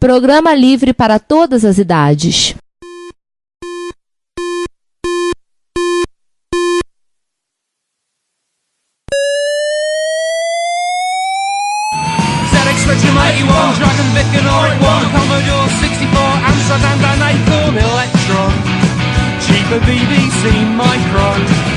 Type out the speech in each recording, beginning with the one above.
Programa livre para todas as idades. Dragon Vic and Oric 1, Commodore 64, Amsterdam and Acorn Electron, cheaper BBC Micro.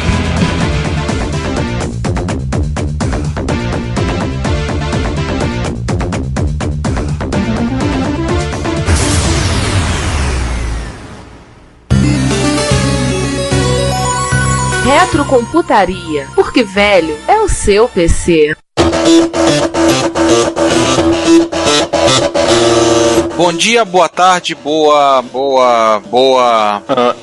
Retrocomputaria, porque velho é o seu PC. Bom dia, boa tarde, boa...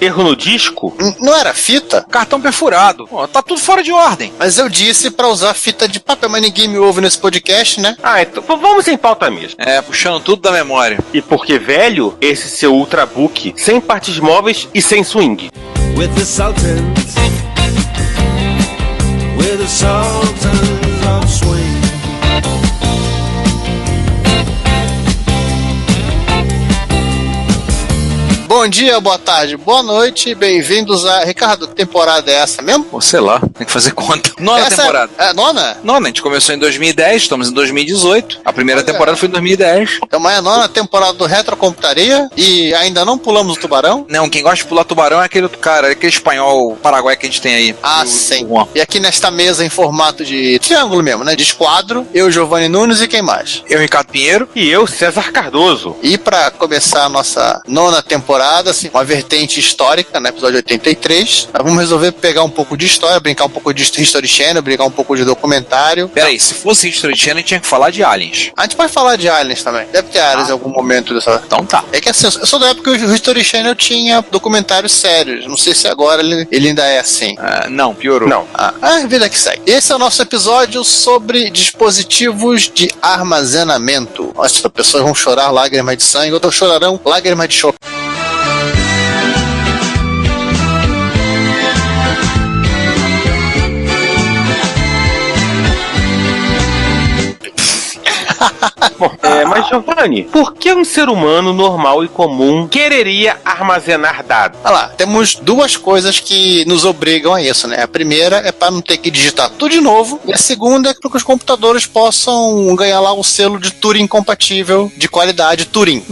Erro no disco? Não era fita? Cartão perfurado. Pô, tá tudo fora de ordem. Mas eu disse pra usar fita de papel, mas ninguém me ouve nesse podcast, né? Então vamos sem pauta mesmo. Puxando tudo da memória. E porque velho, esse seu Ultrabook, sem partes móveis e sem swing. With the Sultans, with the Sultans of Swing. Bom dia, boa tarde, boa noite, bem-vindos a... Ricardo, que temporada é essa mesmo? Pô, sei lá, tem que fazer conta. Nona temporada. É nona? Nona, a gente começou em 2010, estamos em 2018. A primeira temporada foi em 2010. Então é a nona temporada do Retrocomputaria e ainda não pulamos o tubarão? Não, quem gosta de pular tubarão é aquele outro cara, aquele espanhol paraguai que a gente tem aí. Sim. E aqui nesta mesa em formato de triângulo mesmo, né? De esquadro, eu, Giovanni Nunes e quem mais? Eu, Ricardo Pinheiro. E eu, César Cardoso. E pra começar a nossa nona temporada, assim, uma vertente histórica, né? Episódio 83. Nós vamos resolver pegar um pouco de história, brincar um pouco de History Channel, brincar um pouco de documentário. Peraí, se fosse History Channel, tinha que falar de aliens. A gente pode falar de aliens também. Deve ter aliens em algum momento dessa... Então tá. É que assim, eu sou da época que o History Channel tinha documentários sérios. Não sei se agora ele ainda é assim. Não, piorou. Não. Vida que segue. Esse é o nosso episódio sobre dispositivos de armazenamento. As pessoas vão chorar lágrimas de sangue, outras chorarão lágrimas de choque. Bom, mas Giovanni, por que um ser humano normal e comum quereria armazenar dados? Olha lá, temos duas coisas que nos obrigam a isso, né? A primeira é para não ter que digitar tudo de novo, e a segunda é para que os computadores possam ganhar lá o selo de Turing compatível, de qualidade Turing.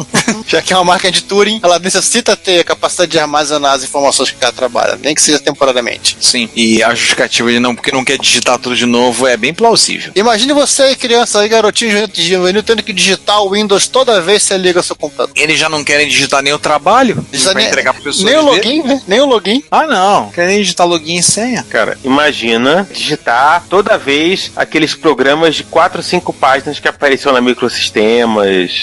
Já que é uma máquina de Turing, ela necessita ter a capacidade de armazenar as informações que ela trabalha, nem que seja temporariamente. Sim, e a justificativa de não, porque não quer digitar tudo de novo é bem plausível. Imagine você, criança aí, garotinho juvenil, tendo que digitar o Windows toda vez que você liga o seu computador. Eles já não querem digitar nem o trabalho, vai entregar para pessoas. Nem o login, né? Nem o login. Não, querem digitar login e senha. Cara, imagina digitar toda vez aqueles programas de 4 ou 5 páginas que apareciam na Microsistemas.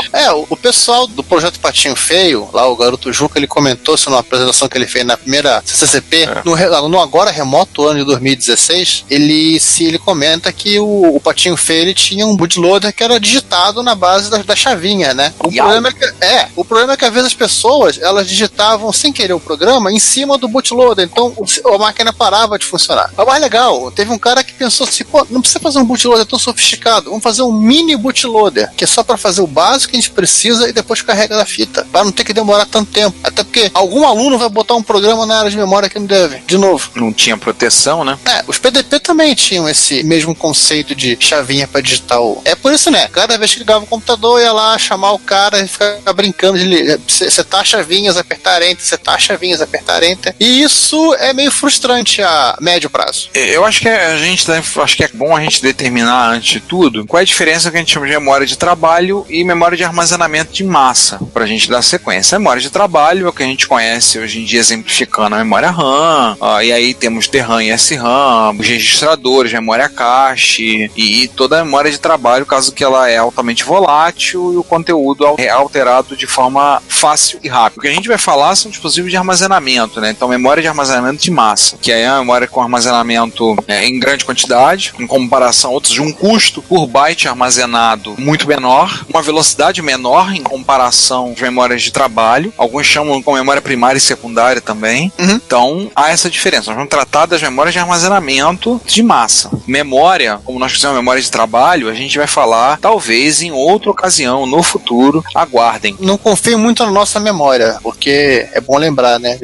O pessoal do Projeto Patinho Feio, lá o Garoto Juca, ele comentou isso numa apresentação que ele fez na primeira CCCP, no agora remoto ano de 2016, ele comenta que o Patinho Feio, ele tinha um bootloader que era digitado na base da chavinha, né? O problema é que às vezes as pessoas, elas digitavam sem querer o programa em cima do bootloader, então a máquina parava de funcionar. O mais legal, teve um cara que pensou assim, não precisa fazer um bootloader tão sofisticado, vamos fazer um mini bootloader, que é só para fazer o básico que a gente precisa e depois carrega da fita, para não ter que demorar tanto tempo. Até porque algum aluno vai botar um programa na área de memória que não deve, de novo. Não tinha proteção, né? Os PDP também tinham esse mesmo conceito de chavinha para digitar É por isso, né? Cada vez que ligava o computador, ia lá chamar o cara e ficar brincando de setar chavinhas, apertar enter, setar chavinhas, apertar enter. E isso é meio frustrante a médio prazo. Eu acho que acho que é bom a gente determinar, antes de tudo, qual é a diferença que a gente chama de memória de trabalho e memória de armazenamento de massa, pra gente dar sequência. A memória de trabalho é o que a gente conhece hoje em dia, exemplificando a memória RAM, e aí temos DRAM e SRAM, os registradores, memória cache e toda a memória de trabalho, caso que ela é altamente volátil e o conteúdo é alterado de forma fácil e rápido. O que a gente vai falar são dispositivos de armazenamento, né? Então, memória de armazenamento de massa, que aí é uma memória com armazenamento em grande quantidade, em comparação a outros, de um custo por byte armazenado muito menor, uma velocidade menor em comparação às memórias de trabalho. Alguns chamam com memória primária e secundária também. Então, há essa diferença. Nós vamos tratar das memórias de armazenamento de massa. Memória, como nós fizemos memória de trabalho, a gente vai falar talvez em outra ocasião, no futuro. Aguardem. Não confio muito na nossa memória, porque é bom lembrar, né?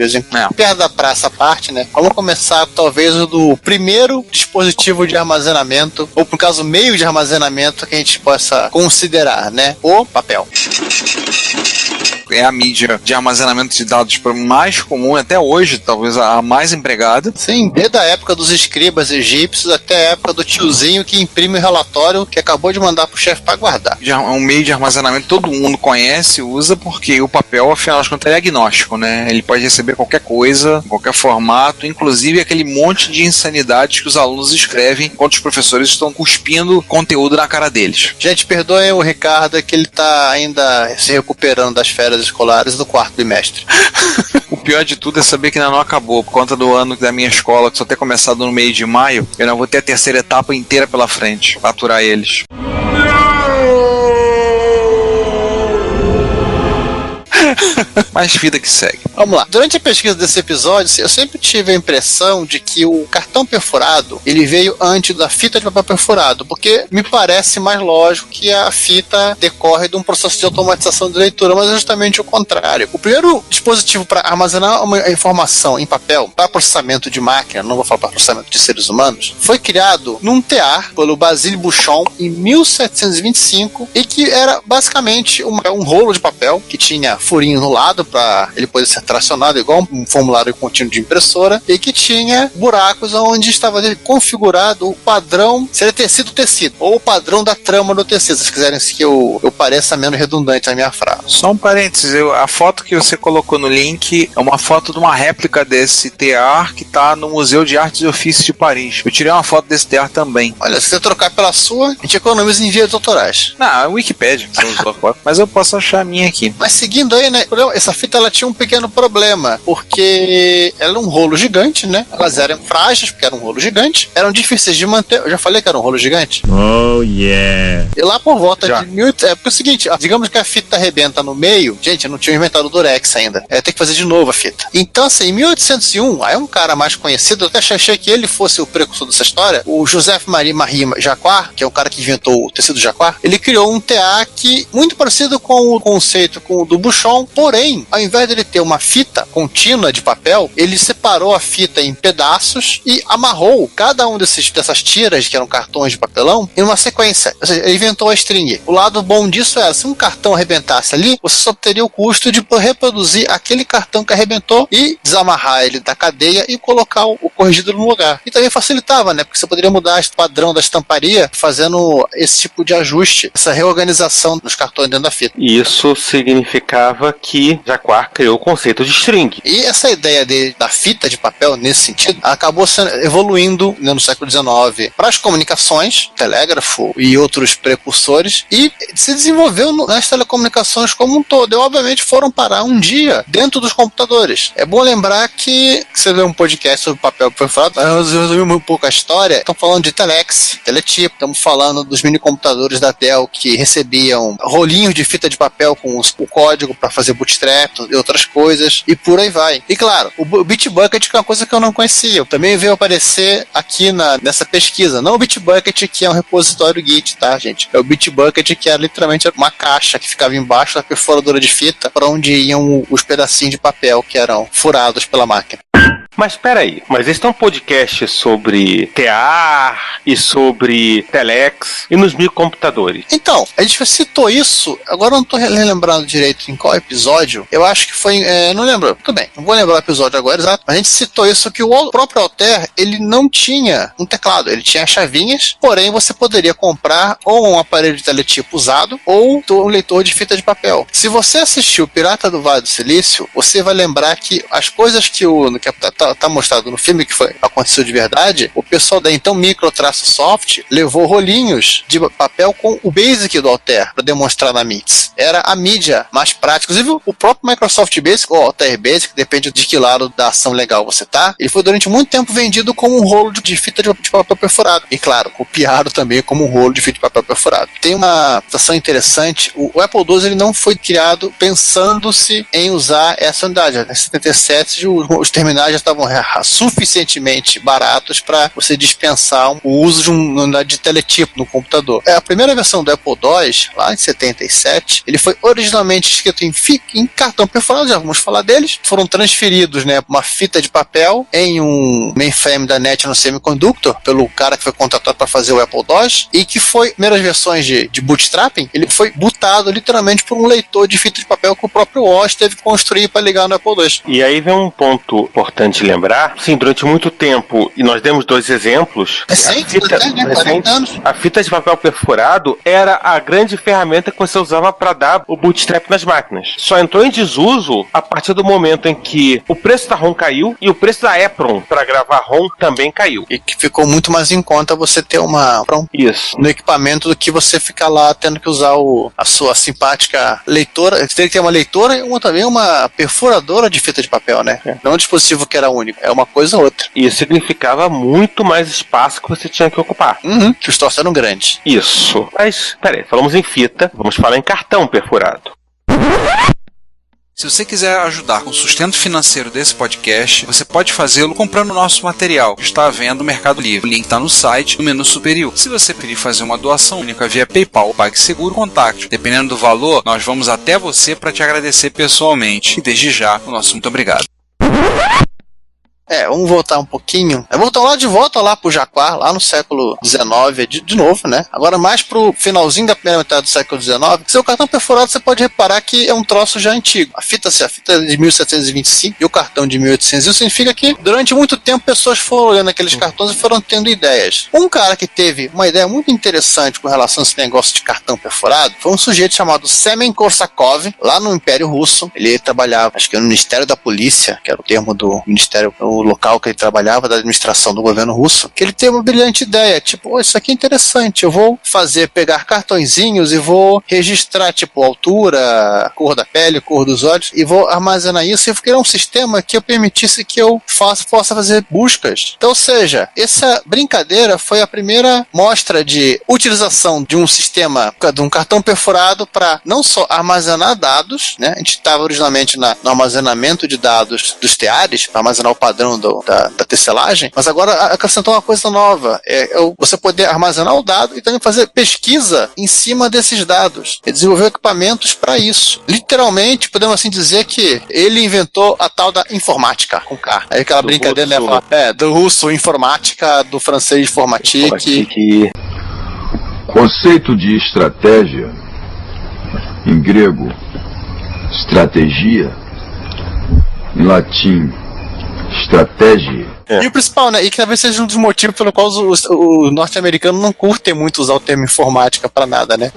Perto da praça parte, né? Vamos começar talvez do primeiro dispositivo de armazenamento, ou por caso meio de armazenamento que a gente possa considerar, né? O papel. É a mídia de armazenamento de dados mais comum até hoje, talvez a mais empregada. Sim, desde a época dos escribas egípcios até a época do tiozinho que imprime o relatório que acabou de mandar pro chefe para guardar. Um meio de armazenamento todo mundo conhece, usa, porque o papel, afinal de contas, é agnóstico, né? Ele pode receber qualquer coisa, qualquer formato, inclusive aquele monte de insanidades que os alunos escrevem enquanto os professores estão cuspindo conteúdo na cara deles. Gente, perdoem o Ricardo, que ele tá ainda se recuperando das férias escolares do quarto bimestre. O pior de tudo é saber que ainda não acabou. Por conta do ano da minha escola, que só ter começado no meio de maio, eu não vou ter a terceira etapa inteira pela frente para aturar eles. Mas vida que segue. Vamos lá. Durante a pesquisa desse episódio, eu sempre tive a impressão de que o cartão perfurado, ele veio antes da fita de papel perfurado, porque me parece mais lógico que a fita decorre de um processo de automatização de leitura, mas é justamente o contrário. O primeiro dispositivo para armazenar uma informação em papel, para processamento de máquina, não vou falar para processamento de seres humanos, foi criado num tear pelo Basile Bouchon em 1725 e que era basicamente um rolo de papel que tinha furinho no lado para ele poder ser tracionado igual um formulário contínuo de impressora e que tinha buracos onde estava configurado o padrão, seria tecido ou o padrão da trama do tecido, se quiserem que eu pareça menos redundante a minha frase. Só um parênteses, a foto que você colocou no link é uma foto de uma réplica desse tear que está no Museu de Artes e Ofícios de Paris. Eu tirei uma foto desse tear também. Olha, se você trocar pela sua, a gente economiza em vias autorais. Não, é o Wikipedia, você usou a foto, mas eu posso achar a minha aqui. Mas seguindo aí, né, essa fita ela tinha um pequeno problema, porque ela era um rolo gigante, né? Elas eram frágeis, porque era um rolo gigante, eram difíceis de manter. Eu já falei que era um rolo gigante? Oh, yeah! E lá por volta de 1800. Porque é o seguinte, digamos que a fita arrebenta no meio, gente, eu não tinha inventado o Durex ainda. Tem que fazer de novo a fita. Então, assim, em 1801, aí um cara mais conhecido, eu até achei que ele fosse o precursor dessa história, o Joseph-Marie Jacquard, que é o cara que inventou o tecido Jacquard, ele criou um TA que, muito parecido com o conceito do Bouchon, porém, ao invés de ele ter uma fita contínua de papel, ele separou a fita em pedaços e amarrou cada um dessas tiras, que eram cartões de papelão, em uma sequência. Ou seja, ele inventou a string. O lado bom disso era, se um cartão arrebentasse ali, você só teria o custo de reproduzir aquele cartão que arrebentou e desamarrar ele da cadeia e colocar o corrigido no lugar. E também facilitava, né? Porque você poderia mudar o padrão da estamparia fazendo esse tipo de ajuste, essa reorganização dos cartões dentro da fita. Isso significava que Jacquard criou o conceito de string. E essa ideia da fita de papel, nesse sentido, acabou evoluindo, né, no século XIX para as comunicações, telégrafo e outros precursores, e se desenvolveu nas telecomunicações como um todo. E, obviamente, foram parar um dia dentro dos computadores. É bom lembrar que você vê um podcast sobre papel perfurado, nós resumimos um pouco a história. Estamos falando de telex, teletipo, estamos falando dos mini computadores da Dell que recebiam rolinhos de fita de papel com o código para fazer bootstrap e outras coisas, e por aí vai. E claro, o Bitbucket, que é uma coisa que eu não conhecia, também veio aparecer aqui nessa pesquisa. Não o Bitbucket, que é um repositório Git, tá, gente? É o Bitbucket, que era literalmente uma caixa que ficava embaixo da perfuradora de fita, para onde iam os pedacinhos de papel que eram furados pela máquina. Mas peraí, mas esse é um podcast sobre TEAR e sobre Telex e nos microcomputadores. Então, a gente citou isso, agora eu não tô lembrando direito em qual episódio, eu acho que foi, não lembro, tudo bem, não vou lembrar o episódio agora, exato, mas a gente citou isso, que o próprio Altair, ele não tinha um teclado, ele tinha chavinhas, porém você poderia comprar ou um aparelho de teletipo usado, ou um leitor de fita de papel. Se você assistiu Pirata do Vale do Silício, você vai lembrar que as coisas que tá mostrado no filme, que aconteceu de verdade, o pessoal da então Micro-Soft levou rolinhos de papel com o Basic do Altair para demonstrar na MITS. Era a mídia mais prática. Inclusive, o próprio Microsoft Basic, ou Altair Basic, depende de que lado da ação legal você tá, ele foi durante muito tempo vendido como um rolo de fita de papel perfurado. E claro, copiado também como um rolo de fita de papel perfurado. Tem uma situação interessante, o Apple II ele não foi criado pensando-se em usar essa unidade. Em 77 os terminais já estavam suficientemente baratos para você dispensar o uso de uma unidade de teletipo no computador. A primeira versão do Apple II, lá em 77, ele foi originalmente escrito em cartão perfurado, já vamos falar deles, foram transferidos, né, uma fita de papel em um mainframe da National Semiconductor, pelo cara que foi contratado para fazer o Apple II, e que foi, primeiras versões de bootstrapping, ele foi bootado literalmente por um leitor de fita de papel que o próprio Walsh teve que construir para ligar no Apple II. E aí vem um ponto importante lembrar, sim, durante muito tempo, e nós demos 2 exemplos, a fita de papel perfurado era a grande ferramenta que você usava para dar o bootstrap nas máquinas. Só entrou em desuso a partir do momento em que o preço da ROM caiu e o preço da EPROM para gravar ROM também caiu. E que ficou muito mais em conta você ter uma EPROM no equipamento do que você ficar lá tendo que usar a sua simpática leitora. Você tem que ter uma leitora e também uma perfuradora de fita de papel, né? Não um dispositivo que era único, é uma coisa ou outra. Isso significava muito mais espaço que você tinha que ocupar. Que os troços eram grandes. Isso. Mas, peraí, falamos em fita, vamos falar em cartão perfurado. Se você quiser ajudar com o sustento financeiro desse podcast, você pode fazê-lo comprando o nosso material, que está à venda no Mercado Livre. O link está no site, no menu superior. Se você preferir fazer uma doação única via PayPal ou PagSeguro, contacte. Dependendo do valor, nós vamos até você para te agradecer pessoalmente. E desde já, o nosso muito obrigado. Vamos voltar um pouquinho. Voltar de volta lá pro Jaguar, lá no século XIX, de novo, né? Agora mais pro finalzinho da primeira metade do século XIX. Seu cartão perfurado, você pode reparar que é um troço já antigo. A fita de 1725 e o cartão de 1801 significa que durante muito tempo pessoas foram olhando aqueles cartões e foram tendo ideias. Um cara que teve uma ideia muito interessante com relação a esse negócio de cartão perfurado foi um sujeito chamado Semen Korsakov, lá no Império Russo. Ele trabalhava, acho que no Ministério da Polícia, que era o termo do Ministério, o local que ele trabalhava, da administração do governo russo, que ele teve uma brilhante ideia, tipo, isso aqui é interessante, eu vou pegar cartõezinhos e vou registrar, tipo, altura, cor da pele, cor dos olhos, e vou armazenar isso, e vou criar um sistema que eu permitisse que eu possa fazer buscas. Então, ou seja, essa brincadeira foi a primeira mostra de utilização de um sistema, de um cartão perfurado para não só armazenar dados, né, a gente estava originalmente no armazenamento de dados dos teares, para armazenar o padrão da tecelagem, mas agora acrescentou uma coisa nova, você poder armazenar o dado e também fazer pesquisa em cima desses dados, e desenvolver equipamentos para isso. Literalmente, podemos assim dizer que ele inventou a tal da informática, com K. Aí aquela brincadeira, russo, né? Do russo informática, do francês informatique. Conceito de estratégia, em grego, estratégia, em latim, estratégia. E o principal, né? E que talvez seja um dos motivos pelo qual os norte-americanos não curtem muito usar o termo informática pra nada, né?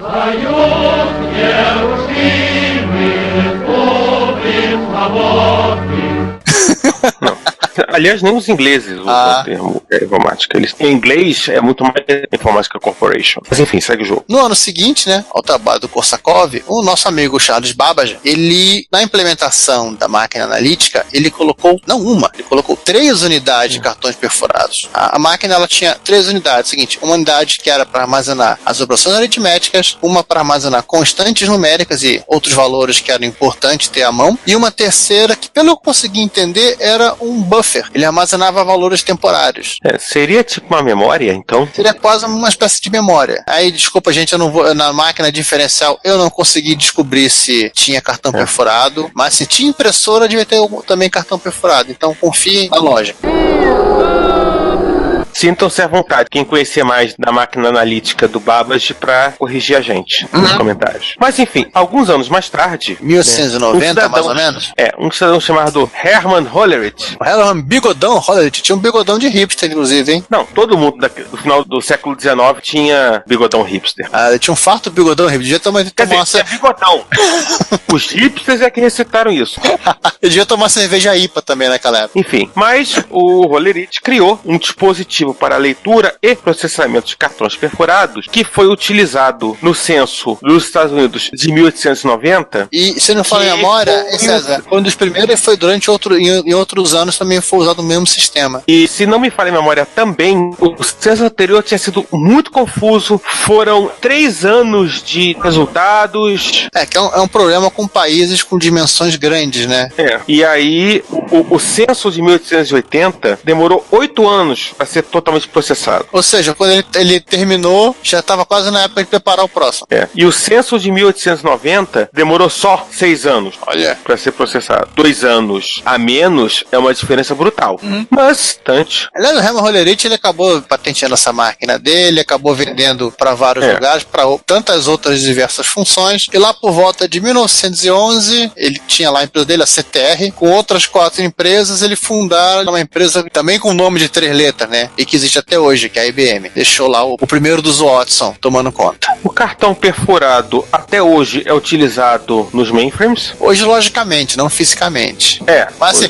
Não. Aliás, nem os ingleses usam o termo informática. Em inglês é muito mais Informática Corporation. Mas enfim, segue o jogo. No ano seguinte, né, ao trabalho do Korsakov, o nosso amigo Charles Babbage, ele, na implementação da máquina analítica, ele colocou 3 unidades de cartões perfurados. A máquina, ela tinha 3 unidades. Seguinte, uma unidade que era para armazenar as operações aritméticas, uma para armazenar constantes numéricas e outros valores que eram importantes ter à mão, e uma terceira que, pelo que eu consegui entender, era um buffer. Ele armazenava valores temporários. Seria tipo uma memória, então? Seria quase uma espécie de memória. Aí, desculpa, gente, eu não vou. Na máquina diferencial, eu não consegui descobrir se tinha cartão perfurado, mas se tinha impressora, devia ter também cartão perfurado. Então, confie na lógica. sintam-se à vontade. Quem conhecer mais da máquina analítica do Babbage pra corrigir a gente nos comentários. Mas enfim, alguns anos mais tarde... 1890, mais ou menos? Um cidadão chamado Hermann Hollerith. O Hermann Bigodão Hollerith tinha um bigodão de hipster, inclusive, hein? Não, todo mundo no final do século XIX tinha bigodão hipster. Ele tinha um farto bigodão hipster. Devia tomar é bigodão. Os hipsters é que recitaram isso. Eu devia tomar cerveja IPA também naquela época. Enfim, mas o Hollerith criou um dispositivo para leitura e processamento de cartões perfurados que foi utilizado no censo dos Estados Unidos de 1890. E se não fala em memória, César, foi um dos primeiros e foi durante em outros anos também foi usado o mesmo sistema. E se não me falha a memória também, o censo anterior tinha sido muito confuso, foram 3 anos de resultados. Que é um problema com países com dimensões grandes, né? E aí, o censo de 1880 demorou 8 anos para ser totalmente processado. Ou seja, quando ele terminou, já estava quase na época de preparar o próximo. E o censo de 1890 demorou só 6 anos para ser processado. 2 anos a menos é uma diferença brutal. Mas, tanto. Aliás, o Hermann Hollerith, ele acabou patenteando essa máquina dele, acabou vendendo para vários lugares, para tantas outras diversas funções. E lá por volta de 1911, ele tinha lá a empresa dele, a CTR, com outras 4 empresas, ele fundaram uma empresa também com nome de 3 letras, né? E que existe até hoje, que é a IBM. Deixou lá o primeiro dos Watson tomando conta. O cartão perfurado até hoje é utilizado nos mainframes? Hoje, logicamente, não fisicamente. Mas assim,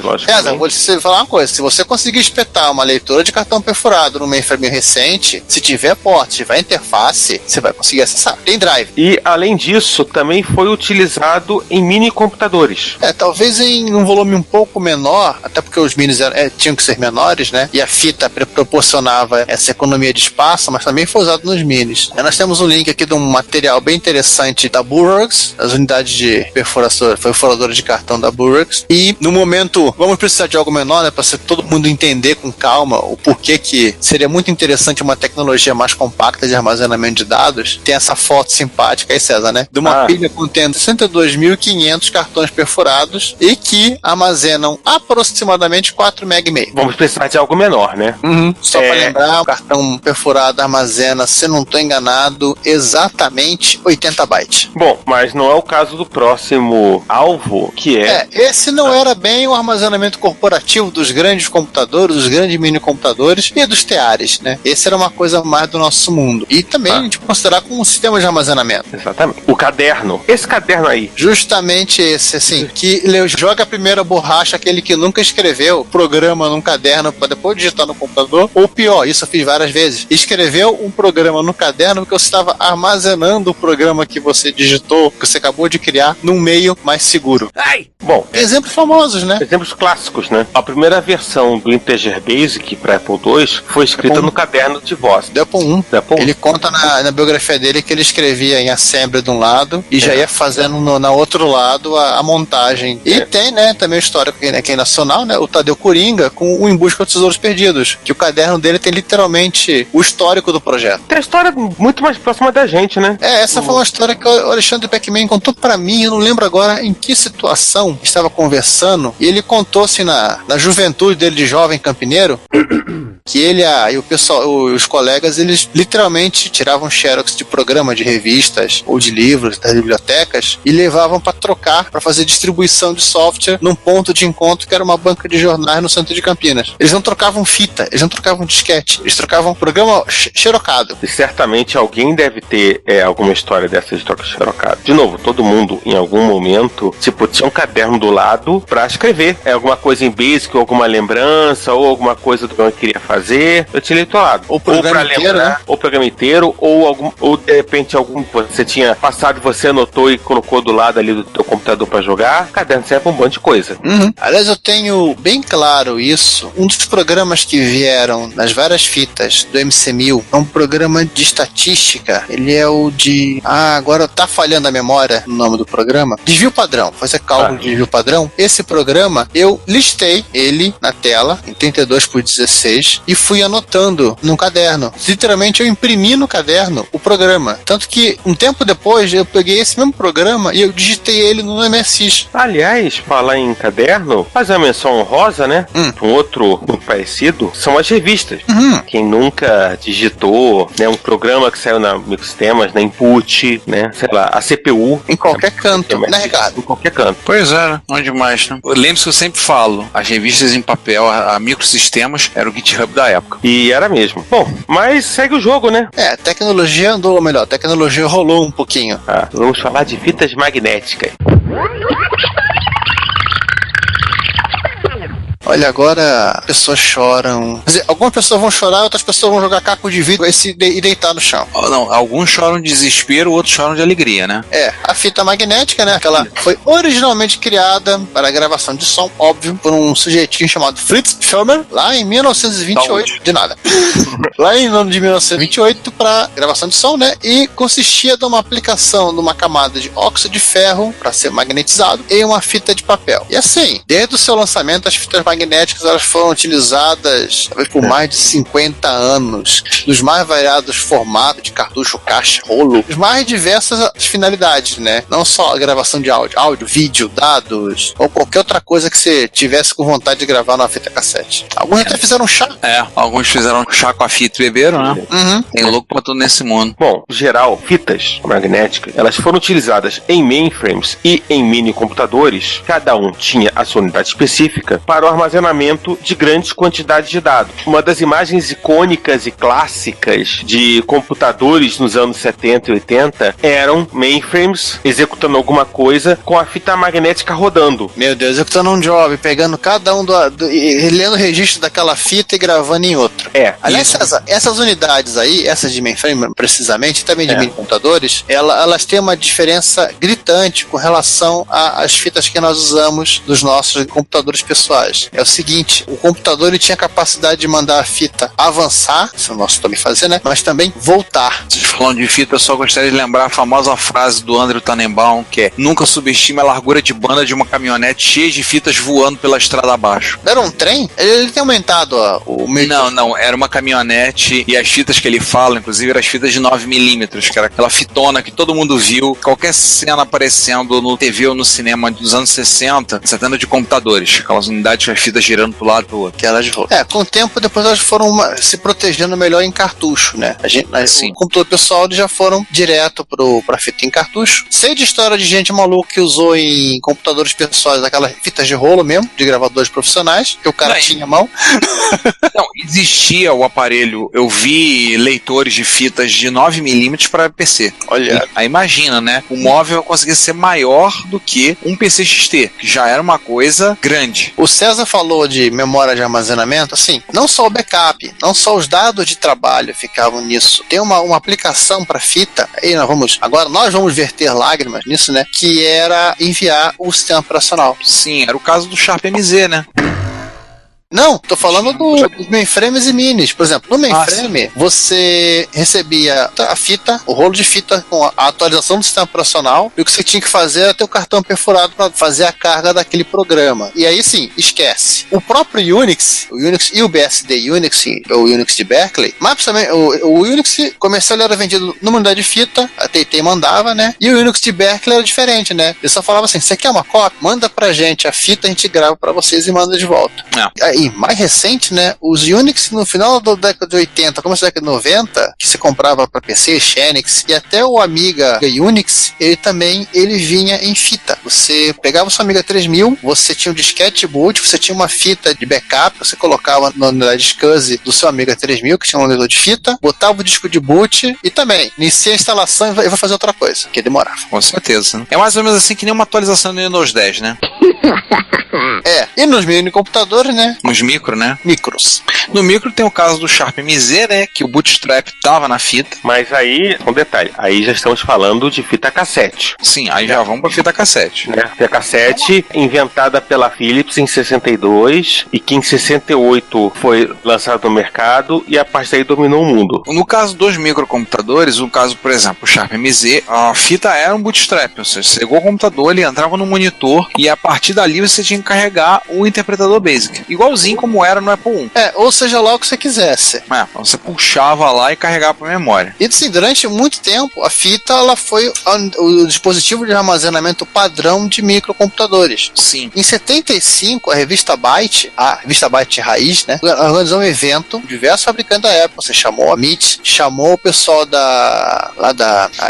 vou te falar uma coisa, se você conseguir espetar uma leitura de cartão perfurado no mainframe recente, se tiver porta, se tiver interface, você vai conseguir acessar. Tem drive. E, além disso, também foi utilizado em mini computadores. Talvez em um volume um pouco menor, até porque os minis tinham que ser menores, né? E a fita proporcionava essa economia de espaço, mas também foi usado nos minis. Nós temos um link aqui de um material bem interessante da Burroughs, as unidades de perfuradora de cartão da Burroughs. E, no momento, vamos precisar de algo menor, né? Para todo mundo entender com calma o porquê que seria muito interessante uma tecnologia mais compacta de armazenamento de dados. Tem essa foto simpática aí, César, né? De uma pilha contendo 62.500 cartões perfurados e que armazenam aproximadamente 4,5 MB. Vamos precisar de algo menor, né? Só para lembrar, o cartão perfurado armazena, se não estou enganado, exatamente 80 bytes. Bom, mas não é o caso do próximo alvo, que esse não era bem o armazenamento corporativo dos grandes computadores, dos grandes mini computadores e dos teares, né? Esse era uma coisa mais do nosso mundo. E também a gente considerar como um sistema de armazenamento. Exatamente. O caderno. Esse caderno aí. Justamente esse, assim, que joga a primeira borracha, aquele que nunca escreveu programa num caderno para depois digitar no computador, ou pior, isso eu fiz várias vezes, escreveu um programa no caderno porque você estava armazenando o programa que você digitou, que você acabou de criar, num meio mais seguro. Bom, exemplos famosos, né? Exemplos clássicos, né? A primeira versão do Integer Basic para Apple II foi escrita no caderno de voz. Do Apple I. Ele conta na biografia dele que ele escrevia em assembly de um lado e já ia fazendo no outro lado a montagem. E tem, né, também o histórico que é nacional, né? O Tadeu Coringa com o Em Busca dos Tesouros Perdidos, que o caderno dele tem literalmente o histórico do projeto. Tem a história muito mais próxima da gente, né? Essa foi uma história que o Alexandre Beckman contou pra mim, eu não lembro agora em que situação estava conversando, e ele contou assim na juventude dele de jovem campineiro, que ele e o pessoal, os colegas, eles literalmente tiravam xerox de programa de revistas ou de livros das bibliotecas e levavam para trocar, para fazer distribuição de software num ponto de encontro que era uma banca de jornais no centro de Campinas. Eles não trocavam fita, eles não trocavam disquete, eles trocavam programa xerocado. E certamente alguém deve ter alguma história dessas de troca xerocado. De novo, todo mundo em algum momento, tipo, tinha um caderno do lado para escrever. Alguma coisa em Basic, ou alguma lembrança, ou alguma coisa do que eu queria fazer. Eu tinha do lado. Ou programa inteiro, né? Ou programa inteiro, ou de repente algum você tinha passado, você anotou e colocou do lado ali do teu computador para jogar. Caderno serve pra um monte de coisa. Aliás, eu tenho bem claro isso. Um dos programas que vieram nas várias fitas do MC1000 é um programa de estatística. Ele é o de... agora tá falhando a memória no nome do programa. Desvio padrão. Fazer cálculo de desvio padrão. Esse programa, eu listei ele na tela em 32x16 e fui anotando num caderno. Literalmente eu imprimi no caderno o programa. Tanto que um tempo depois eu peguei esse mesmo programa e eu digitei ele no MSX. Aliás, falar em caderno, fazer uma menção honrosa, né? Um outro muito parecido são as revistas revistas. Quem nunca digitou, né, um programa que saiu na Microsistemas, na Input, né, sei lá, a CPU. Em qualquer canto, né, Ricardo? Em qualquer canto. Pois é, né? Onde mais, né? Lembre-se que eu sempre falo, as revistas em papel, a Microsistemas era o GitHub da época. E era mesmo. Bom, mas segue o jogo, né? A tecnologia andou, ou melhor, a tecnologia rolou um pouquinho. Vamos falar de fitas magnéticas. Olha, agora pessoas choram. Quer dizer, algumas pessoas vão chorar, outras pessoas vão jogar caco de vidro e deitar no chão. Não, alguns choram de desespero, outros choram de alegria, né? A fita magnética, né? Aquela foi originalmente criada para a gravação de som, óbvio, por um sujeitinho chamado Fritz Schirmer, lá em 1928. De nada. Lá em ano de 1928, para gravação de som, né? E consistia de uma aplicação de uma camada de óxido de ferro para ser magnetizado em uma fita de papel. E assim, desde o seu lançamento, as fitas magnéticas elas foram utilizadas talvez por mais de 50 anos, nos mais variados formatos de cartucho, caixa, rolo, as mais diversas finalidades, né? Não só a gravação de áudio, vídeo, dados, ou qualquer outra coisa que você tivesse com vontade de gravar na fita cassete. Alguns até fizeram chá. Alguns fizeram chá com a fita e beberam, né? Tem louco pra tudo nesse mundo. Bom, em geral, fitas magnéticas, elas foram utilizadas em mainframes e em mini computadores. Cada um tinha a sua unidade específica para o armazenamento de grandes quantidades de dados. Uma das imagens icônicas e clássicas de computadores nos anos 70 e 80 eram mainframes executando alguma coisa com a fita magnética rodando. Meu Deus, executando um job, pegando cada um e lendo o registro daquela fita e gravando em outro. Aliás, essas unidades aí, essas de mainframe precisamente, também de mini computadores, elas têm uma diferença gritante com relação às fitas que nós usamos dos nossos computadores pessoais. É o seguinte, o computador ele tinha capacidade de mandar a fita avançar, isso é o nosso também fazer, né? Mas também voltar. Vocês falando de fita, eu só gostaria de lembrar a famosa frase do Andrew Tannenbaum, que é: nunca subestime a largura de banda de uma caminhonete cheia de fitas voando pela estrada abaixo. Era um trem? Ele tem aumentado o meio... Não, era uma caminhonete e as fitas que ele fala, inclusive, eram as fitas de 9mm, que era aquela fitona que todo mundo viu, qualquer cena aparecendo no TV ou no cinema dos anos 60, 70 de computadores, aquelas unidades com as fitas girando pro lado e pro outro. Com o tempo, depois elas foram se protegendo melhor em cartucho, né? O computador pessoal eles já foram direto pra fita em cartucho. Sei de história de gente maluca que usou em computadores pessoais aquelas fitas de rolo mesmo, de gravadores profissionais, que o cara tinha a mão. Não, existia o aparelho, eu vi leitores de fitas de 9mm para PC. Olha. Aí imagina, né? O móvel conseguia ser maior do que um PC XT, que já era uma coisa grande. O César falou de memória de armazenamento, assim, não só o backup, não só os dados de trabalho ficavam nisso. Tem uma aplicação para fita, aí agora nós vamos verter lágrimas nisso, né? Que era enviar o sistema operacional. Sim, era o caso do Sharp MZ, né? Não, tô falando dos mainframes e minis. Por exemplo, no mainframe, você recebia a fita, o rolo de fita com a atualização do sistema operacional, e o que você tinha que fazer era ter o cartão perfurado para fazer a carga daquele programa. E aí sim, esquece. O próprio Unix, o Unix e o BSD Unix, o Unix de Berkeley, mas também o Unix comercial era vendido numa unidade de fita, a TT mandava, né? E o Unix de Berkeley era diferente, né? Ele só falava assim: você quer uma cópia? Manda pra gente a fita, a gente grava pra vocês e manda de volta. E mais recente, né, os Unix no final da década de 80, começo da década de 90, que se comprava para PC, Xenix e até o Amiga Unix, ele vinha em fita. Você pegava o seu Amiga 3000, você tinha um disquete boot, você tinha uma fita de backup, você colocava na unidade SCSI do seu Amiga 3000, que tinha um leitor de fita, botava o disco de boot e também inicia a instalação e vai fazer outra coisa, que demorava. Com certeza. É mais ou menos assim que nem uma atualização do Windows 10, né? E nos mini computadores, né? Nos micro, né? Micros. No micro tem o caso do Sharp MZ, né? Que o bootstrap tava na fita. Mas aí, um detalhe, aí já estamos falando de fita cassete. Sim, aí já vamos pra fita cassete. Né? Fita cassete inventada pela Philips em 62 e que em 68 foi lançado no mercado e a partir daí dominou o mundo. No caso dos microcomputadores, no caso, por exemplo, o Sharp MZ, a fita era um bootstrap, ou seja, você ligou o computador, ele entrava no monitor e a partir dali você tinha que carregar o interpretador BASIC. Igualzinho como era no Apple I. Ou seja lá o que você quisesse. Você puxava lá e carregava para memória. E assim, durante muito tempo, a fita ela foi o dispositivo de armazenamento padrão de microcomputadores. Sim. Em 75, a revista Byte Raiz, né, organizou um evento, diversos fabricantes da época. Você chamou a MIT, chamou o pessoal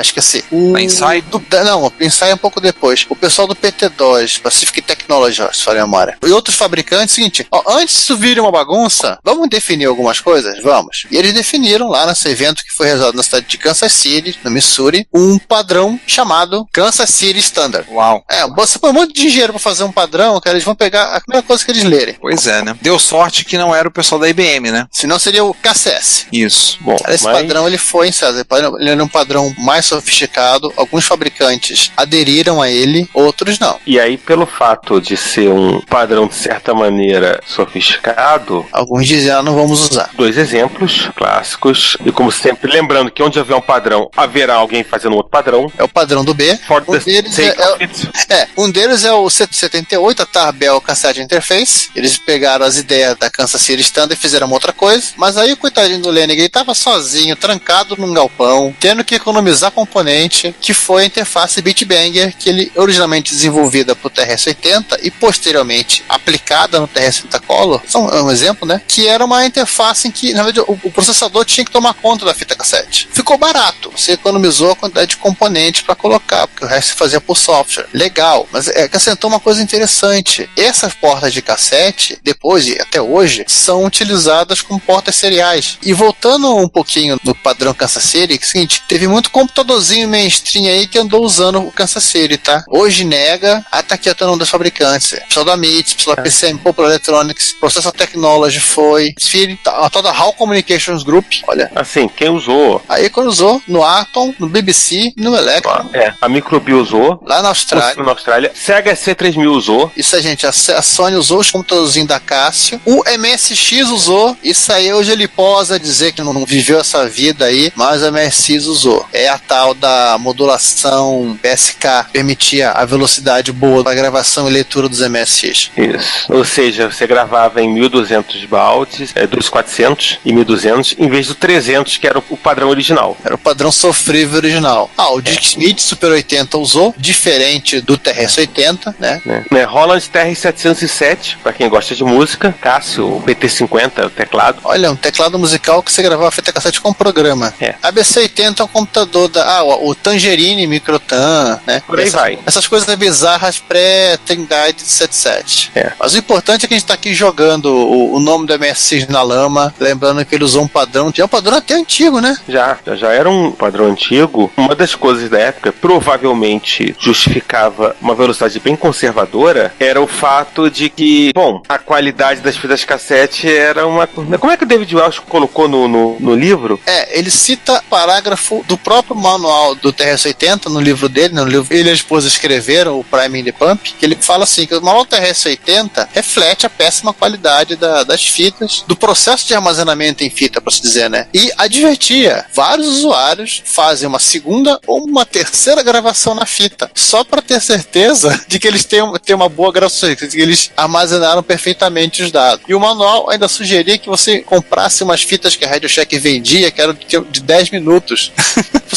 esqueci. Da Insight? Não, Insight é um pouco depois. O pessoal do PT2, Pacific Technology, se for a memória. E outros fabricantes, seguinte, antes de isso vir uma bagunça, vamos definir algumas coisas? Vamos. E eles definiram lá nesse evento que foi realizado na cidade de Kansas City, no Missouri, um padrão chamado Kansas City Standard. Uau. Você põe um monte de dinheiro pra fazer um padrão, cara, eles vão pegar a primeira coisa que eles lerem. Pois é, né? Deu sorte que não era o pessoal da IBM, né? Senão seria o KCS. Isso. Bom, Esse padrão ele foi, César, ele era um padrão mais sofisticado, alguns fabricantes aderiram a ele, outros não. E aí, pelo fato de ser um padrão de certa maneira sofisticado, alguns diziam, não vamos usar. 2 exemplos clássicos, e como sempre, lembrando que onde houver um padrão, haverá alguém fazendo outro padrão. É o padrão do B. Um deles é o 78, a Tarbell Cassette Interface. Eles pegaram as ideias da Kansas City Standard e fizeram uma outra coisa, mas aí o coitadinho do Lenig, ele tava sozinho, trancado num galpão, tendo que economizar componente, que foi a interface Bitbanger, que ele originalmente desenvolvida pro TRS-80 e posteriormente aplicada no TRS-80 Color, é um exemplo, né? Que era uma interface em que, na verdade, o processador tinha que tomar conta da fita cassete. Ficou barato, você economizou a quantidade de componentes para colocar, porque o resto se fazia por software. Legal, mas acrescentou uma coisa interessante. Essas portas de cassete, depois e até hoje, são utilizadas como portas seriais. E voltando um pouquinho no padrão Kansas City, é o seguinte, teve muito computadorzinho mainstream aí que andou usando o Kansas City, tá? Hoje nega, tá aqui até o nome dos fabricantes. Pessoal da MIT, pessoal da PCM, Popular Electronics, Processor Technology foi, a toda HAL Communications Group, olha. Assim, quem usou? Aí quando usou, no Atom, no BBC, no Electron. A Microbi usou. Lá na Austrália. Sega C3000 usou. Isso aí, gente, a Sony usou os computadorzinhos da Casio. O MSX usou. Isso aí hoje ele posa dizer que não viveu essa vida aí, mas o MSX usou. É a tal da modulação PSK, permitia a velocidade boa da gravação e leitura dos MSX. Isso. Ou seja, você gravava em 1200 baud, 2400 e 1200, em vez do 300, que era o padrão original. Era o padrão sofrível original. O Dick Smith Super 80 usou, diferente do TRS-80, né? Roland TR-707, pra quem gosta de música. Casio, o PT-50, o teclado. Olha, um teclado musical que você gravava fita cassete com programa. ABC-80 é um computador o Tangerine Microtan, né? Por aí vai. Essas coisas bizarras pré-Trindade 77. Mas o importante é que a gente tá aqui jogando o nome do MSX na lama, lembrando que ele usou um padrão, que é um padrão até antigo, né? Já era um padrão antigo. Uma das coisas da época, provavelmente justificava uma velocidade bem conservadora, era o fato de que, a qualidade das fitas cassete era uma... Como é que o David Welch colocou no livro? Ele cita parágrafo do próprio manual do TRS-80, no livro dele, ele e a esposa escreveram o Prime in the Pump, que ele fala assim, que o manual TRS-80 reflete a péssima qualidade das fitas, do processo de armazenamento em fita, para se dizer, né? E advertia, vários usuários fazem uma segunda ou uma terceira gravação na fita, só para ter certeza de que eles têm uma boa gravação, que eles armazenaram perfeitamente os dados. E o manual ainda sugeria que você comprasse umas fitas que a Radio Shack vendia, que eram de 10 minutos.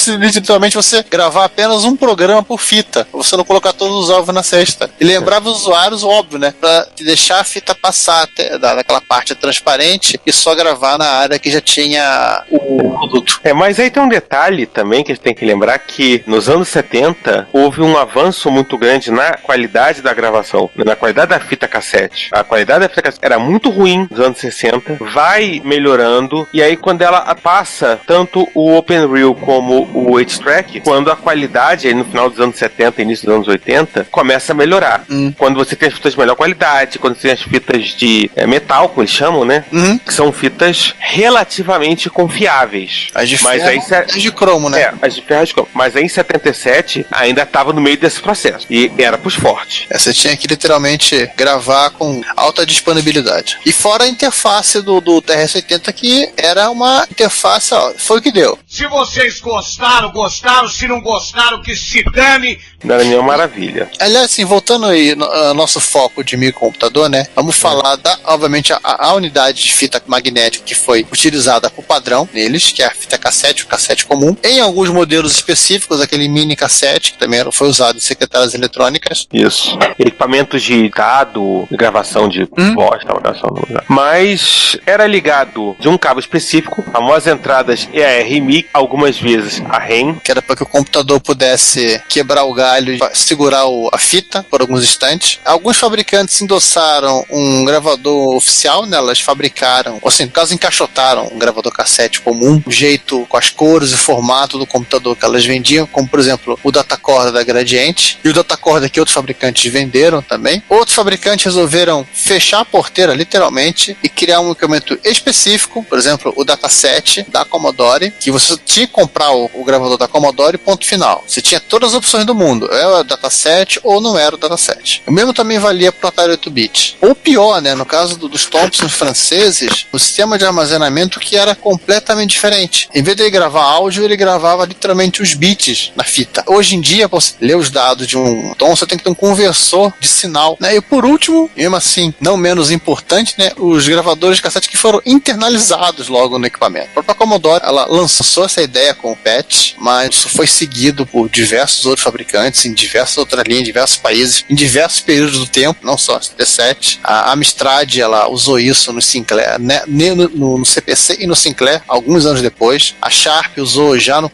Literalmente você gravar apenas um programa por fita, você não colocar todos os ovos na cesta. E lembrava os usuários, óbvio, né? Pra deixar a fita passar até daquela parte transparente e só gravar na área que já tinha o produto. Mas aí tem um detalhe também que a gente tem que lembrar, que nos anos 70 houve um avanço muito grande na qualidade da gravação, na qualidade da fita cassete. A qualidade da fita cassete era muito ruim nos anos 60, vai melhorando, e aí quando ela passa tanto o OpenReel como o 8-Track, quando a qualidade aí no final dos anos 70, início dos anos 80, começa a melhorar. Quando você tem as fitas de melhor qualidade, quando você tem as fitas de metal, como eles chamam, né? Que são fitas relativamente confiáveis. As de ferro, as de cromo, né? As de ferro de cromo. Mas aí em 77 ainda estava no meio desse processo. E era pros fortes. Você tinha que literalmente gravar com alta disponibilidade. E fora a interface do TRS-80, que era uma interface, foi o que deu. Se vocês gostaram, gostaram. Se não gostaram, que se dane. Não era nenhuma maravilha. Aliás, assim, voltando aí ao nosso foco de microcomputador, né? Vamos falar obviamente, a unidade de fita magnética que foi utilizada por padrão neles, que é a fita cassete, o cassete comum. Em alguns modelos específicos, aquele mini cassete, que também foi usado em secretárias eletrônicas. Isso. Equipamentos de dado, de gravação de voz, gravação. Mas era ligado de um cabo específico, famosas entradas EAR-MIG, algumas vezes a REM. Que era para que o computador pudesse quebrar o galho e segurar a fita por alguns instantes. Alguns fabricantes endossaram um gravador oficial, né? Elas fabricaram, ou assim, no caso encaixotaram um gravador cassete comum, o jeito, com as cores e formato do computador que elas vendiam, como por exemplo o Datacorda da Gradiente e o Datacorda que outros fabricantes venderam também. Outros fabricantes resolveram fechar a porteira literalmente e criar um equipamento específico, por exemplo o Dataset da Commodore, que você tinha que comprar o gravador da Commodore, ponto final. Você tinha todas as opções do mundo, era o Dataset ou não era o Dataset. O mesmo também valia para o Atari 8-bit. Ou pior, né, no caso dos Thompson franceses, o sistema de armazenamento que era completamente diferente. Em vez de ele gravar áudio, ele gravava literalmente os bits na fita. Hoje em dia, para você ler os dados de um tom, você tem que ter um conversor de sinal, né? E por último, mesmo assim, não menos importante, né, os gravadores de cassete que foram internalizados logo no equipamento. A própria Commodore, ela lançou essa ideia com o PET, mas isso foi seguido por diversos outros fabricantes em diversas outras linhas, em diversos países, em diversos períodos do tempo, não só no CD7. A Amstrad, ela usou isso no Sinclair, né, no CPC e no Sinclair, alguns anos depois. A Sharp usou já no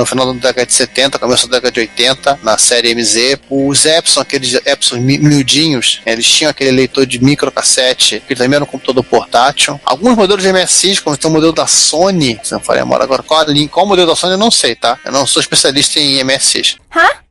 final da década de 70, começo da década de 80, na série MZ. Os Epson, aqueles Epson miudinhos, eles tinham aquele leitor de microcassete, que também era um computador portátil. Alguns modelos de MSX, como tem o modelo da Sony, se não for memória agora, qual modelo da Sony eu não sei, tá? Eu não sou especialista em MSX.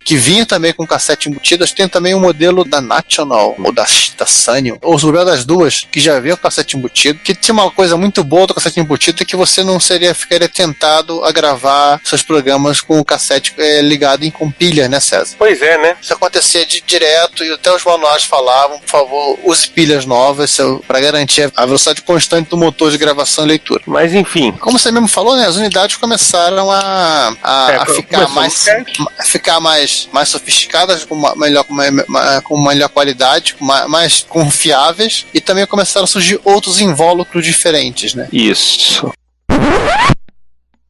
Que vinha também com cassete embutido. Tem também um modelo da National, ou da Sanyo, ou os modelos das duas, que já veio com cassete embutido, que tinha uma coisa muito boa do cassete embutido, que você não ficaria tentado a gravar seus programas com o cassete ligado com pilha, né, César? Pois é, né? Isso acontecia direto, e até os manuais falavam, por favor, use pilhas novas para garantir a velocidade constante do motor de gravação e leitura. Mas enfim, como você mesmo falou, né, as unidades começaram a ficar mais sofisticadas, com melhor qualidade, mais confiáveis, e também começaram a surgir outros invólucros diferentes, né? Isso.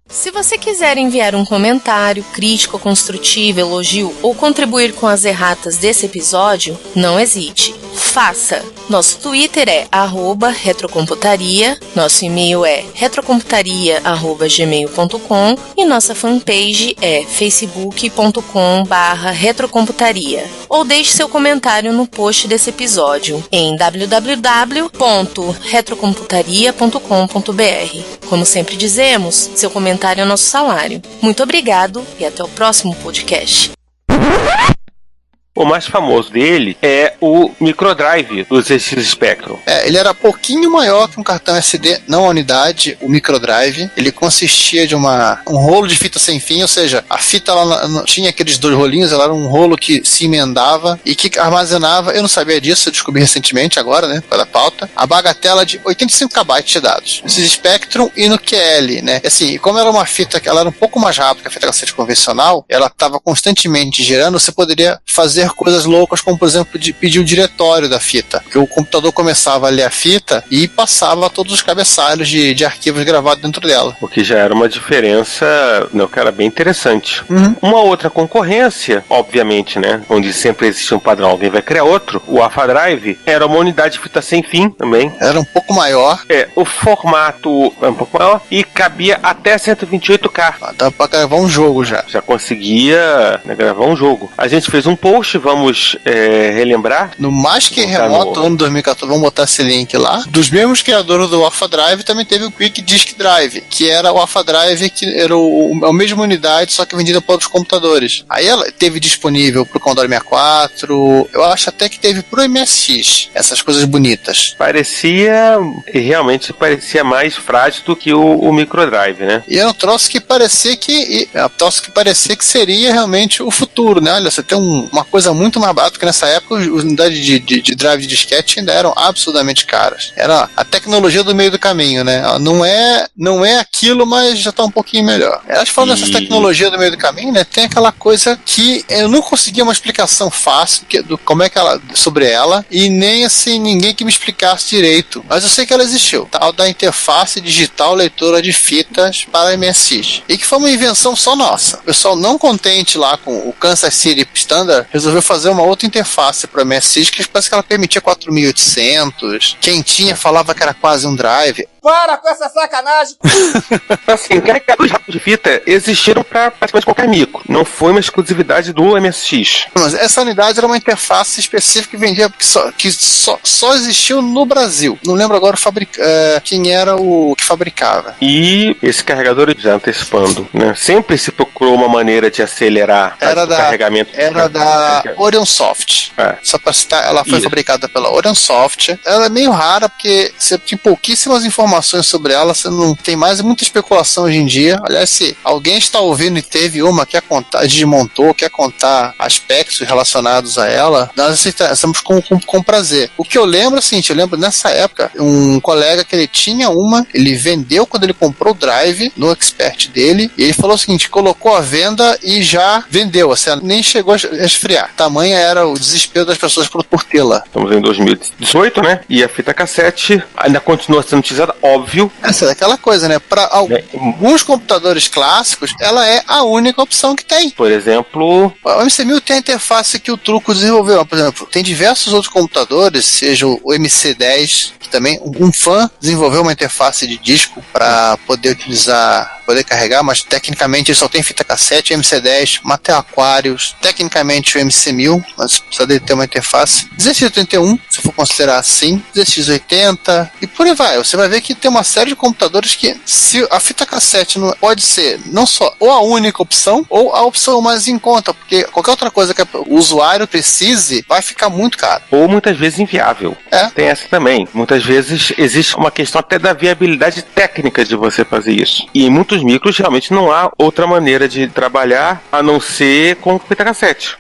Se você quiser enviar um comentário, crítico, construtivo, elogio ou contribuir com as erratas desse episódio, não hesite. Faça! Nosso Twitter é @retrocomputaria, nosso e-mail é retrocomputaria@gmail.com e nossa fanpage é facebook.com/retrocomputaria. Ou deixe seu comentário no post desse episódio em www.retrocomputaria.com.br. Como sempre dizemos, seu comentário é nosso salário. Muito obrigado e até o próximo podcast. O mais famoso dele é o microdrive do ZX Spectrum. Ele era um pouquinho maior que um cartão SD, não a unidade, o microdrive. Ele consistia de um rolo de fita sem fim, ou seja, a fita ela não tinha aqueles dois rolinhos, ela era um rolo que se emendava e que armazenava, eu não sabia disso, eu descobri recentemente agora, né, pela pauta, a bagatela de 85 KB de dados. No ZX Spectrum e no QL, né. Assim, como era uma fita que ela era um pouco mais rápida que a fita cassete convencional, ela estava constantemente girando, você poderia fazer coisas loucas, como por exemplo de pedir o diretório da fita, que o computador começava a ler a fita e passava todos os cabeçalhos de arquivos gravados dentro dela. O que já era uma diferença, né, que era bem interessante. Uma outra concorrência, obviamente, né, onde sempre existe um padrão, alguém vai criar outro, o Alpha Drive era uma unidade de fita sem fim também. Era um pouco maior. O formato era um pouco maior e cabia até 128K. Dá pra gravar um jogo já. Já conseguia, né, gravar um jogo. A gente fez um post, vamos relembrar. No Mais Que Remoto, ano 2014, vamos botar esse link lá. Dos mesmos criadores do Alpha Drive, também teve o Quick Disk Drive, que era o Alpha Drive, que era a mesma unidade, só que vendida para outros computadores. Aí ela teve disponível pro Commodore 64, eu acho até que teve pro MSX, essas coisas bonitas. Realmente parecia mais frágil do que o microdrive, né? E era um troço que parecia que seria realmente o futuro, né? Olha, você tem uma coisa coisa muito mais barata, porque nessa época as unidades de drive de disquete ainda eram absurdamente caras. Era a tecnologia do meio do caminho, né? Não é aquilo, mas já tá um pouquinho melhor. Acho que falando dessas tecnologias do meio do caminho, né? Tem aquela coisa que eu não conseguia uma explicação fácil como é que sobre ela, e nem assim ninguém que me explicasse direito. Mas eu sei que ela existiu. Tal da interface digital leitora de fitas para MSX. E que foi uma invenção só nossa. O pessoal não contente lá com o Kansas City Standard resolveu fazer uma outra interface para MSX que parece que ela permitia 4800. Quem tinha falava que era quase um drive. Para com essa sacanagem! Assim, carregadores rápidos de fita existiram para praticamente qualquer micro. Não foi uma exclusividade do MSX. Mas essa unidade era uma interface específica que vendia, que só existiu no Brasil. Não lembro agora quem era o que fabricava. E esse carregador, já antecipando, né? Sempre se procurou uma maneira de acelerar o carregamento. Era da Orion Soft. Só para citar, ela foi fabricada pela Orion Soft. Ela é meio rara porque você tem pouquíssimas informações sobre ela, você não tem mais muita especulação hoje em dia. Aliás, se alguém está ouvindo e teve uma, quer contar, desmontou, quer contar aspectos relacionados a ela, nós aceitamos com prazer. O que eu lembro, assim, eu lembro nessa época, um colega que ele tinha uma, ele vendeu quando ele comprou o drive no Expert dele, e ele falou o seguinte, colocou a venda e já vendeu, assim, nem chegou a esfriar. Tamanha era o desespero das pessoas por tê-la. Estamos em 2018, né? E a fita cassete ainda continua sendo utilizada, óbvio. Essa é aquela coisa, né? Para alguns computadores clássicos, ela é a única opção que tem. Por exemplo, o MC1000 tem a interface que o Truco desenvolveu. Por exemplo, tem diversos outros computadores, seja o MC10, que também um fã desenvolveu uma interface de disco para poder carregar, mas tecnicamente ele só tem fita cassete, MC10, Mattel Aquarius, tecnicamente o MC1000, mas precisa dele ter uma interface. ZX81, se for considerar assim, ZX80 e por aí vai. Você vai ver que tem uma série de computadores que, se a fita cassete não pode ser não só ou a única opção, ou a opção mais em conta, porque qualquer outra coisa que o usuário precise vai ficar muito caro. Ou muitas vezes inviável. Tem essa também. Muitas vezes existe uma questão até da viabilidade técnica de você fazer isso. E em muitos micros realmente não há outra maneira de trabalhar a não ser com fita cassete.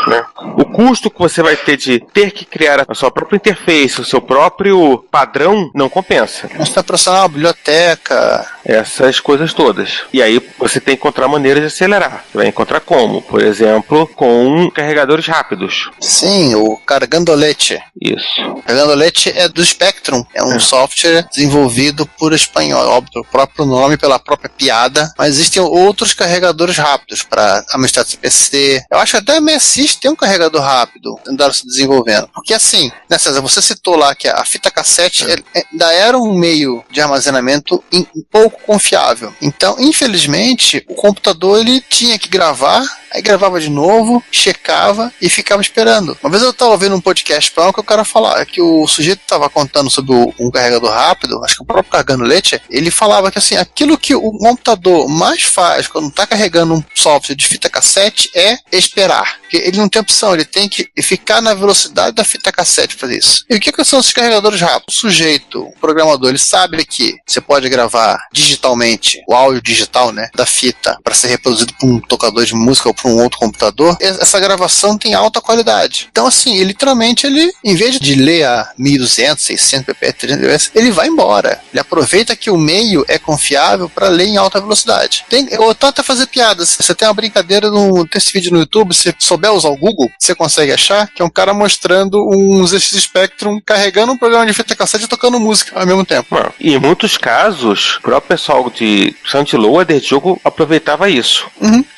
Né? O custo que você vai ter de ter que criar a sua própria interface, o seu próprio padrão, não compensa. Você está processando uma biblioteca, essas coisas todas. E aí você tem que encontrar maneiras de acelerar. Você vai encontrar como? Por exemplo, com carregadores rápidos. Sim, o Cargandolete. Isso. O Cargandolete é do Spectrum. É um software desenvolvido por espanhol. Óbvio, pelo próprio nome, pela própria piada. Mas existem outros carregadores rápidos para Amstrad CPC. Eu acho que até a MSX tem um carregador rápido. Andaram se desenvolvendo. Porque assim, né, César, você citou lá que a fita cassete ainda era um meio de armazenamento pouco confiável. Então, infelizmente, o computador ele tinha que gravar, aí gravava de novo, checava e ficava esperando. Uma vez eu estava ouvindo um podcast que o cara falava que o sujeito estava contando sobre um carregador rápido, acho que o próprio Cargandolete, ele falava que assim, aquilo que o computador mais faz quando está carregando um software de fita cassete é esperar. Porque ele não tem opção, ele tem que ficar na velocidade da fita cassete para isso. E o que são esses carregadores rápidos? O sujeito, o programador, ele sabe que você pode gravar digitalmente, o áudio digital, né, da fita para ser reproduzido por um tocador de música ou por um outro computador. Essa gravação tem alta qualidade. Então assim, literalmente ele, em vez de ler a 1200, 600 pp, 300 ele vai embora. Ele aproveita que o meio é confiável para ler em alta velocidade. Ou até fazer piadas. Você tem uma brincadeira, tem esse vídeo no YouTube, se souber usar o Google, você consegue achar que é um cara mostrando um ZX Spectrum carregando um programa de fita cassete e tocando música ao mesmo tempo. E em muitos casos, o próprio pessoal de Loader de jogo aproveitava isso.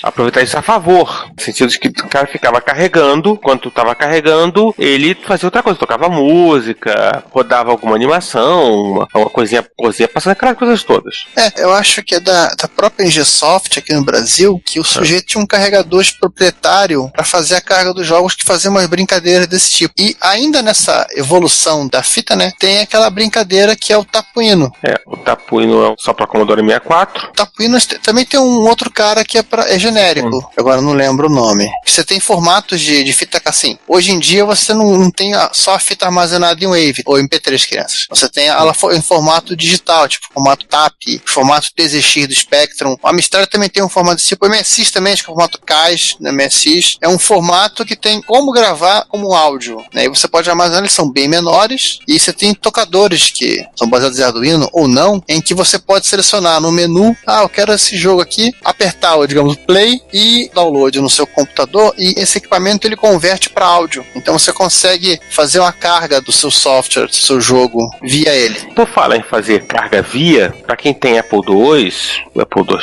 Aproveitar isso a favor. No sentido de que o cara ficava carregando, quando tu tava carregando, ele fazia outra coisa, tocava música, rodava alguma animação, uma coisinha, passando aquelas coisas todas. Eu acho que é da própria Ingsoft aqui no Brasil, que o sujeito tinha um carregador proprietário para fazer a carga dos jogos, que fazia umas brincadeiras desse tipo. E ainda nessa evolução da fita, né, tem aquela brincadeira que é o tapuino. O tapuino é só para Commodore 64. O tapuino também tem um outro cara que é genérico. Agora agora não lembro o nome. Você tem formatos de fita assim. Hoje em dia você não tem só a fita armazenada em Wave ou MP3, crianças. Você tem ela em formato digital, tipo formato TAP, formato PZX do Spectrum. A Amstrad também tem um formato tipo, o MSX também, acho que é o formato CAS, no MSX. É um formato que tem como gravar como áudio, né? E você pode armazenar, eles são bem menores, e você tem tocadores que são baseados em Arduino ou não, em que você pode selecionar no menu, eu quero esse jogo aqui, apertar, digamos, play e download no seu computador, e esse equipamento ele converte para áudio. Então você consegue fazer uma carga do seu software, do seu jogo, via ele. Tu fala em fazer carga via, para quem tem Apple II, o Apple II+,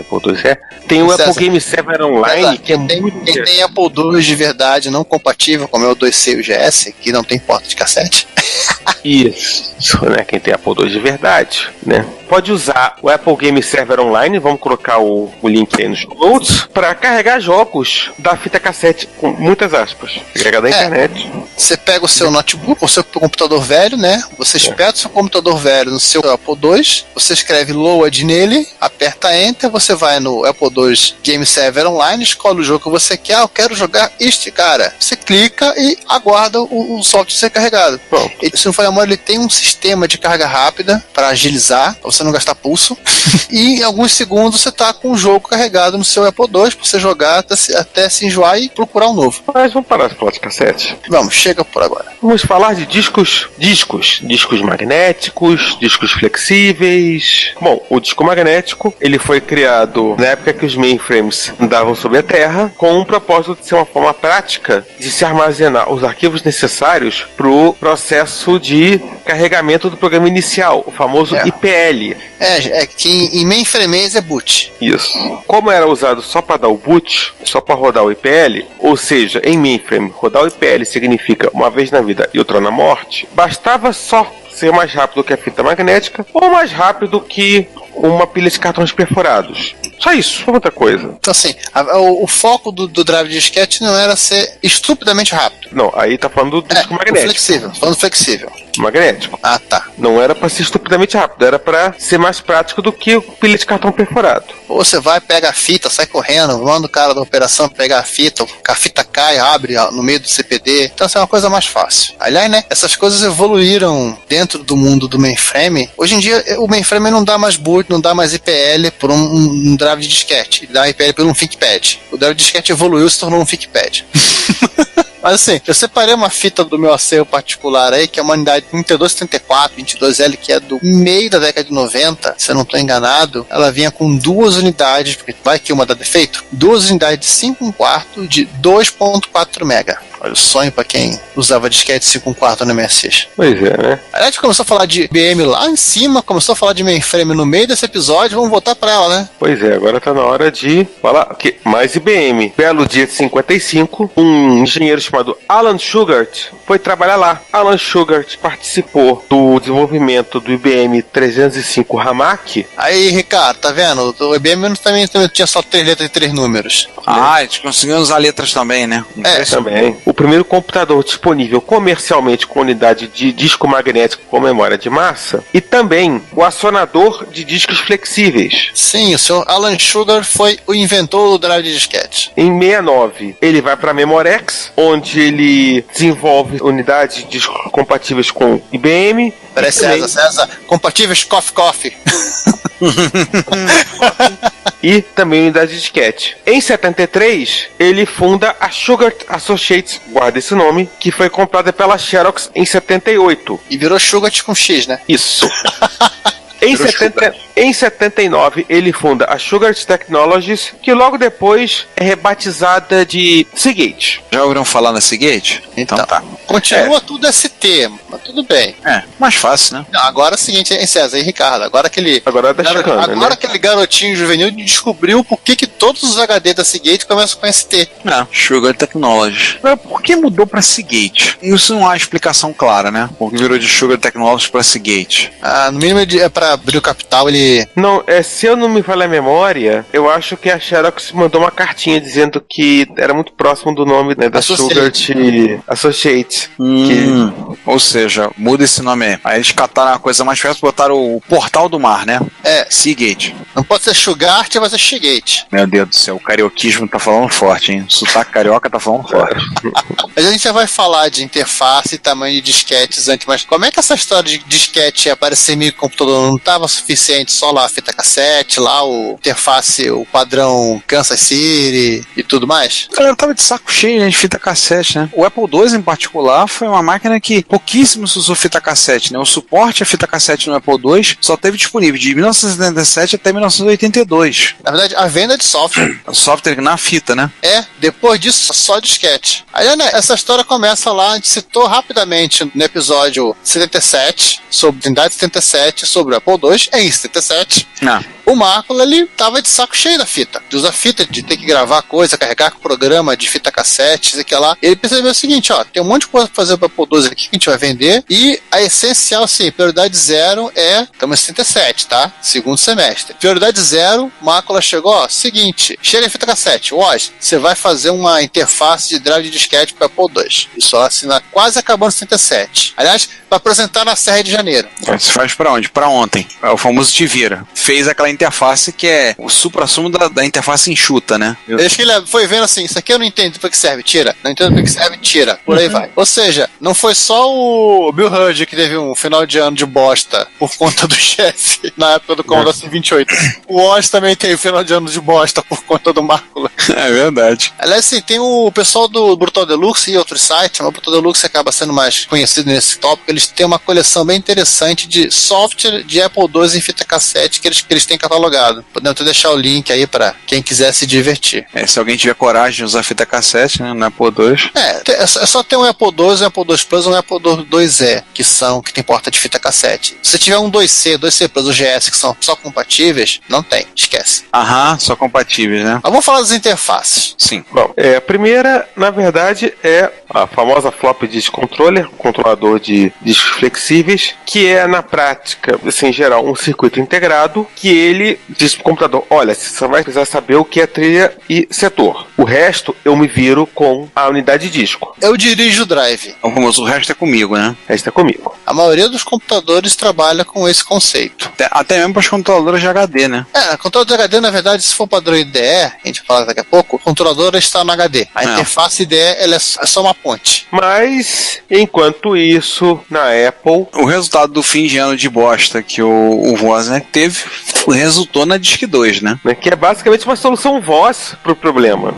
Apple IIe, tem o Apple Game Server Online, que é muito... Quem tem Apple II de verdade não compatível, como é o 2C e o GS, que não tem porta de cassete. Isso, né? Quem tem Apple II de verdade, né? Pode usar o Apple Game Server Online, vamos colocar o link aí nos notes, para carregar jogos da fita cassete, com muitas aspas, carregar da internet. Você pega o seu notebook, o seu computador velho, né? Você espeta o seu computador velho no seu Apple II, você escreve load nele, aperta Enter, você vai no Apple II Game Server Online, escolhe o jogo que você quer, eu quero jogar este cara. Você clica e aguarda o software ser carregado. Bom, se não for memória, ele tem um sistema de carga rápida para agilizar, para você não gastar pulso. E em alguns segundos você tá com o jogo carregado no seu Apple II para você jogar até se enjoar e procurar um novo. Mas vamos parar de falar de cassete. Vamos, chega por agora. Vamos falar de discos magnéticos, discos flexíveis. Bom, o disco magnético, ele foi criado na época que os mainframes andavam sobre a Terra, com um propósito de ser uma forma prática de se armazenar os arquivos necessários para o processo de carregamento do programa inicial, o famoso IPL. É que em mainframe é boot. Isso. Como era usado só para dar o boot, só para rodar o IPL, ou seja, em mainframe, rodar o IPL significa uma vez na vida e outra na morte, bastava só ser mais rápido que a fita magnética ou mais rápido que uma pilha de cartões perfurados. Só isso, não outra coisa. Então assim, o foco do drive de disquete não era ser estupidamente rápido. Não, aí tá falando do disco magnético. Flexível, falando flexível. Magnético. Ah, tá. Não era pra ser estupidamente rápido, era pra ser mais prático do que pilha de cartão perfurado. Ou você vai, pega a fita, sai correndo, manda o cara da operação pegar a fita cai, abre no meio do CPD. Então essa é uma coisa mais fácil. Aliás, né, essas coisas evoluíram dentro do mundo do mainframe. Hoje em dia, o mainframe não dá mais boot, não dá mais IPL por um drive de disquete. Ele dá IPL por um ThinkPad. O drive de disquete evoluiu e se tornou um ThinkPad. Mas assim, eu separei uma fita do meu acervo particular aí, que é uma unidade 3274, 22L, que é do meio da década de 90, se eu não estou enganado. Ela vinha com duas unidades, porque vai que uma dá defeito, duas unidades de 5/4 de 2.4 mega. Olha o sonho pra quem usava disquete 5/4 no MSX. Pois é, né? A gente começou a falar de IBM lá em cima, começou a falar de mainframe no meio desse episódio, vamos voltar pra ela, né? Pois é, agora tá na hora de falar que mais IBM. Belo dia de 55, um engenheiro chamado Alan Shugart foi trabalhar lá. Alan Shugart participou do desenvolvimento do IBM 305 Hamac. Aí, Ricardo, tá vendo? O IBM também tinha só 3 letras e 3 números. A gente conseguiu usar letras também, né? Também. O primeiro computador disponível comercialmente com unidade de disco magnético com memória de massa e também o acionador de discos flexíveis. Sim, o senhor Alan Sugar foi o inventor do drive de disquete. Em 69, ele vai para a Memorex, onde ele desenvolve unidades de discos compatíveis com IBM. Peraí, César, compatíveis coffee. E também unidade de disquete. Em 73, ele funda a Shugart Associates, guarda esse nome, que foi comprada pela Xerox em 78. E virou Shugart com X, né? Isso. Em 79, ele funda a Shugart Technologies, que logo depois é rebatizada de Seagate. Já ouviram falar na Seagate? Então tá. Continua tudo ST, mas tudo bem. Mais fácil, né? Não, agora é o seguinte, hein, César e Ricardo, agora aquele garotinho juvenil descobriu por que todos os HD da Seagate começam com ST. Sugar Technologies. Por que mudou pra Seagate? Isso não há explicação clara, né? Por que virou de Sugar Technologies pra Seagate? No mínimo é pra pra abrir o capital, ele... Não, se eu não me falha a memória, eu acho que a Xerox mandou uma cartinha dizendo que era muito próximo do nome, né, da Sugar Associates. Ou seja, muda esse nome aí. Aí eles cataram a coisa mais fácil, botaram o Portal do Mar, né? Seagate. Não pode ser Sugart, vai ser Seagate. Meu Deus do céu, o carioquismo tá falando forte, hein? O sotaque carioca tá falando forte. A gente já vai falar de interface e tamanho de disquetes antes, mas como é que essa história de disquete aparecer em microcomputador não estava suficiente só lá a fita cassete, lá o interface, o padrão Kansas City e tudo mais? A galera tava de saco cheio, né, de fita cassete, né? O Apple II em particular foi uma máquina que pouquíssimo se usou fita cassete, né? O suporte a fita cassete no Apple II só teve disponível de 1977 até 1982. Na verdade, a venda de software. O software na fita, né? Depois disso, só disquete. Aí, né, essa história começa lá, a gente citou rapidamente no episódio 77, sobre Trindade 77, sobre o Apple II, em 77. O Marco, ele tava de saco cheio da fita. De usar fita, de ter que gravar coisa, carregar com o programa de fita cassete, isso aqui lá. Ele percebeu o seguinte, ó, tem um monte de coisa pra fazer pro Apple II aqui que a gente vai vender, e a essencial, sim, prioridade zero estamos em 77, tá? Segundo semestre. Prioridade zero, Marco chegou, ó, seguinte, cheira a fita cassete, Woz, você vai fazer uma interface de drive de disquete pro Apple II. Isso assina quase acabando em 77. Aliás, para apresentar na Serra de Janeiro. Você faz pra onde? Pra ontem. É o famoso te vira. Fez aquela interface que é o supra-sumo da interface enxuta, né? Acho que ele foi vendo assim, isso aqui eu não entendo para que serve, tira. Não entendo para que serve, tira. Por aí vai. Ou seja, não foi só o Bill Hudge que teve um final de ano de bosta por conta do chefe na época do Commodore C28. O Woz também teve final de ano de bosta por conta do Mácula. É verdade. Aliás, sim, tem o pessoal do Brutal Deluxe e outros sites, mas o Brutal Deluxe acaba sendo mais conhecido nesse tópico. Eles têm uma coleção bem interessante de software de Apple II em fita cassete que eles têm catalogado. Podemos até deixar o link aí para quem quiser se divertir. Se alguém tiver coragem de usar fita cassete, né, no Apple II. É só ter um Apple II, um Apple II Plus e um Apple IIe, que tem porta de fita cassete. Se tiver um 2C Plus, o GS, que são só compatíveis, não tem, esquece. Só compatíveis, né? Mas vamos falar das interfaces. Sim. Bom, a primeira, na verdade, é a famosa Flop Disk Controller, controlador de discos flexíveis, que é, na prática, assim, em geral, um circuito integrado, que ele diz pro computador, olha, você só vai precisar saber o que é trilha e setor. O resto, eu me viro com a unidade de disco. Eu dirijo o drive. O resto é comigo, né? O resto é comigo. A maioria dos computadores trabalha com esse conceito. Até mesmo para os controladores de HD, né? Controlador de HD, na verdade, se for padrão IDE, a gente vai falar daqui a pouco, o controlador está no HD. A interface IDE, ela é só uma ponte. Mas, enquanto isso, na Apple... O resultado do fim de ano de bosta que o Wozniak teve resultou na Disk 2, né? Que é basicamente uma solução voz pro problema.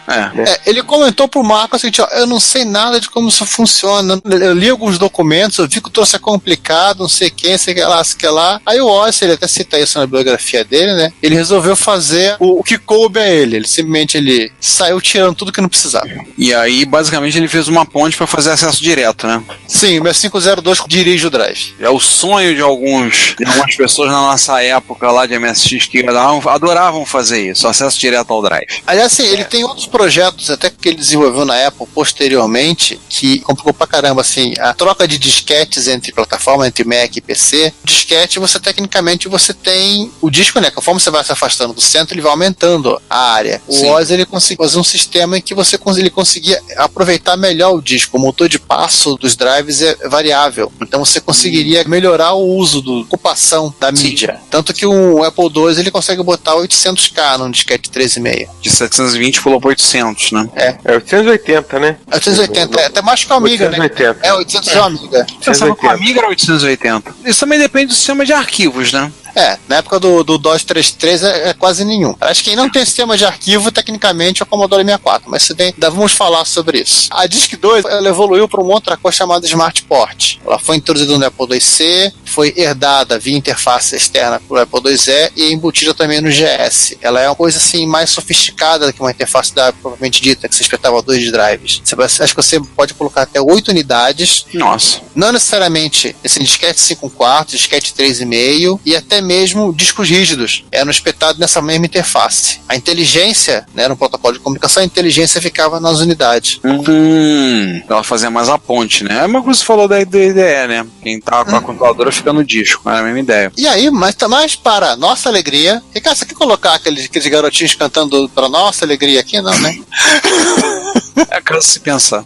Ele comentou pro Marco assim, eu não sei nada de como isso funciona. Eu li alguns documentos, eu vi que o troço é complicado, não sei quem, sei que lá. Aí o Oz, ele até cita isso na biografia dele, né? Ele resolveu fazer o que coube a ele. Ele simplesmente saiu tirando tudo que não precisava. E aí, basicamente, ele fez uma ponte para fazer acesso direto, né? Sim, o meu 502 dirige o drive. É o sonho de algumas pessoas na nossa época lá de MSX que adoravam fazer isso, acesso direto ao drive. Aliás, assim, ele tem outros projetos até que ele desenvolveu na Apple posteriormente que complicou pra caramba, assim, a troca de disquetes entre plataformas, entre Mac e PC. Disquete, tecnicamente você tem o disco, né? Conforme você vai se afastando do centro, ele vai aumentando a área. O Oz, ele conseguiu fazer um sistema em que ele conseguia aproveitar melhor o disco. O motor de passo dos drives é variável. Então você conseguiria melhorar o uso da ocupação da mídia. Tanto que o Apple II, ele consegue botar 800K num disquete 3,5. De 720 pulou para 800, né? É 880, né? 880, até mais que o Amiga, 880. né? 800 é o Amiga. Pensava que o Amiga era 880. Isso também depende do sistema de arquivos, né? Na época do DOS 3.3 é quase nenhum. Acho que quem não tem sistema de arquivo, tecnicamente, é o Commodore 64, mas ainda vamos falar sobre isso. A Disk 2, ela evoluiu para uma outra coisa chamada Smart Port. Ela foi introduzida no Apple IIc, foi herdada via interface externa para o Apple IIe e embutida também no GS. Ela é uma coisa assim mais sofisticada do que uma interface da propriamente dita, que você espetava 2 drives. Acho que você pode colocar até 8 unidades. Nossa. Não necessariamente esse disquete 5/4, disquete 3,5 e até mesmo discos rígidos eram espetados nessa mesma interface. A inteligência, né, era um protocolo de comunicação, a inteligência ficava nas unidades. Ela fazia mais a ponte, né? É uma coisa que você falou da IDE, né? Quem tava com a controladora fica no disco, era a mesma ideia. E aí, mas para nossa alegria, Ricardo, você quer colocar aqueles garotinhos cantando pra nossa alegria aqui? Não, né? É caso se pensar.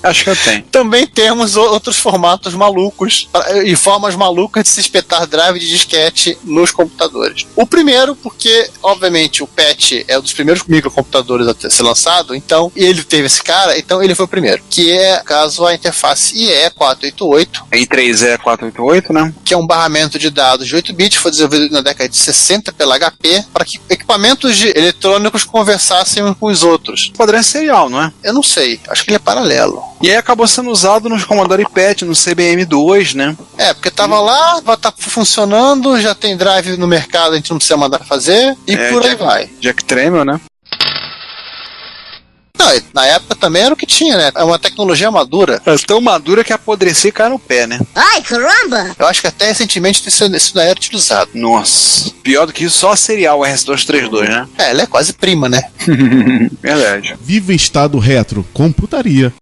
Acho que eu tenho. Também temos outros formatos malucos e formas malucas de se espetar drive de disquete nos computadores. O primeiro, porque, obviamente, o PET é um dos primeiros microcomputadores a ter ser lançado, então ele teve esse cara, então ele foi o primeiro. Que é, caso, a interface IE488. I3E488, né? Que é um barramento de dados de 8 bits, foi desenvolvido na década de 60 pela HP, para que equipamentos eletrônicos conversassem uns com os outros. O padrão é serial, não é? Eu não sei, acho que ele é paralelo. E aí acabou sendo usado nos Commodore PET, no CBM2, né? É, porque tava lá, tá funcionando, já tem drive no mercado, a gente não precisa mandar fazer, e por aí vai. Jack Tramiel, né? Não, na época também era o que tinha, né? É uma tecnologia madura. É tão madura que apodrecer e cai no pé, né? Ai, caramba! Eu acho que até recentemente isso daí era utilizado. Nossa. Pior do que isso, só a serial RS-232, né? É, ela é quase prima, né? Verdade. Viva Estado Retro, computaria.